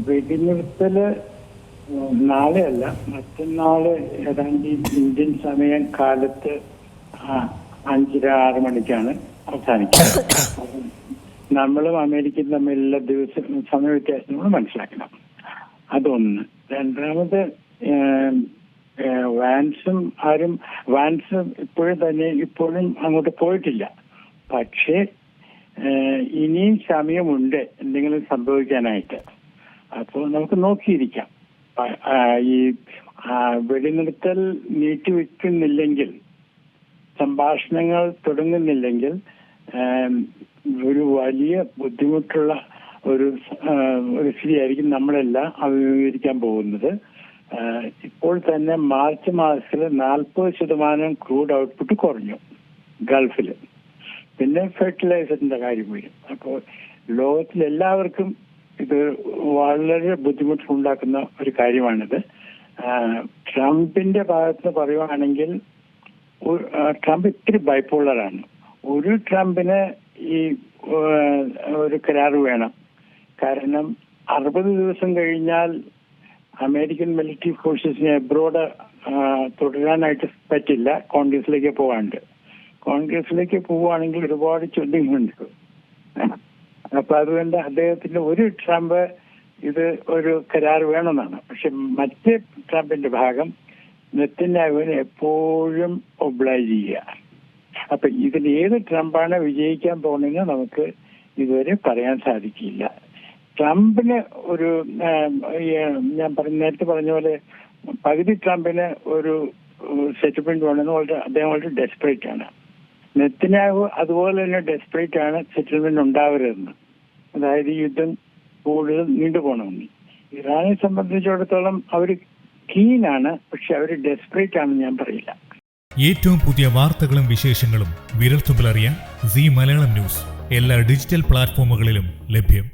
വെടിനിർത്തല് നാളെയല്ല, മറ്റന്നാള് ഏതാണ്ട് ഇന്ത്യൻ സമയം കാലത്ത് 5-6 മണിക്കാണ് അവസാനിക്കുന്നത്. നമ്മളും അമേരിക്കയും തമ്മിലുള്ള സമയ വ്യത്യാസങ്ങൾ മനസ്സിലാക്കണം. അതൊന്ന്. രണ്ടാമത്, വാൻസ് ഇപ്പോഴും അങ്ങോട്ട് പോയിട്ടില്ല. പക്ഷേ ഇനിയും സമയമുണ്ട് എന്തെങ്കിലും സംഭവിക്കാനായിട്ട്. അപ്പോൾ നമുക്ക് നോക്കിയിരിക്കാം. ഈ വെടിനിർത്തൽ നീട്ടിവെക്കുന്നില്ലെങ്കിൽ, സംഭാഷണങ്ങൾ തുടങ്ങുന്നില്ലെങ്കിൽ ഒരു വലിയ ബുദ്ധിമുട്ടുള്ള ഒരു സ്ഥിതിയായിരിക്കും നമ്മളെല്ലാം അഭിമുഖീകരിക്കാൻ പോകുന്നത്. ഇപ്പോൾ തന്നെ മാർച്ച് മാസത്തിൽ 40% ക്രൂഡ് ഔട്ട്പുട്ട് കുറഞ്ഞു ഗൾഫിൽ. പിന്നെ ഫെർട്ടിലൈസറിന്റെ കാര്യം വരും. അപ്പോൾ ലോകത്തിലെല്ലാവർക്കും ഇത് വളരെ ബുദ്ധിമുട്ടുണ്ടാക്കുന്ന ഒരു കാര്യമാണിത്. ട്രംപിന്റെ ഭാഗത്ത് പറയുവാണെങ്കിൽ, ട്രംപ് ഇത്തിരി ബൈപ്പോളറാണ്. ഒരു ട്രംപിന് ഈ ഒരു കരാർ വേണം. കാരണം 60 ദിവസം കഴിഞ്ഞാൽ അമേരിക്കൻ മിലിറ്ററി ഫോഴ്സസിനെ എബ്രോഡ് തുടരാനായിട്ട് പറ്റില്ല. കോൺഗ്രസിലേക്ക് പോവുകയാണെങ്കിൽ ഒരുപാട് ചോദ്യങ്ങളുണ്ട്. അപ്പൊ അതുകൊണ്ട് അദ്ദേഹത്തിന് ഒരു ട്രംപ് ഇത് ഒരു കരാർ വേണമെന്നാണ്. പക്ഷെ മറ്റേ ട്രംപിന്റെ ഭാഗം നെതന്യാഹുവിനെ എപ്പോഴും ഒബ്ലൈജ് ചെയ്യുക. അപ്പൊ ഇതിൽ ഏത് ട്രംപാണ് വിജയിക്കാൻ പോകുന്നതെന്ന് നമുക്ക് ഇതുവരെ പറയാൻ സാധിക്കില്ല. ട്രംപിന് ഒരു ഞാൻ നേരത്തെ പറഞ്ഞ പോലെ പകുതി ട്രംപിന് ഒരു സെറ്റിൽമെന്റ് വേണമെന്ന് അദ്ദേഹം വളരെ ഡെസ്പറേറ്റ് ആണ്. നെതന്യാഹു അതുപോലെ തന്നെ ഡെസ്പറേറ്റ് ആണ് സെറ്റിൽമെന്റ് ഉണ്ടാവരുതെന്ന്. അതായത് യുദ്ധം കൂടുതൽ നീണ്ടുപോകണമെന്ന്. ഇറാനെ സംബന്ധിച്ചിടത്തോളം അവർ കീനാണ്, പക്ഷെ അവർ ഡെസ്പറേറ്റ് ആണെന്ന് ഞാൻ പറയില്ല. ഏറ്റവും പുതിയ വാർത്തകളും വിശേഷങ്ങളും വിരൽത്തുമ്പിലറിയാൻ സീ മലയാളം ന്യൂസ് എല്ലാ ഡിജിറ്റൽ പ്ലാറ്റ്ഫോമുകളിലും ലഭ്യം.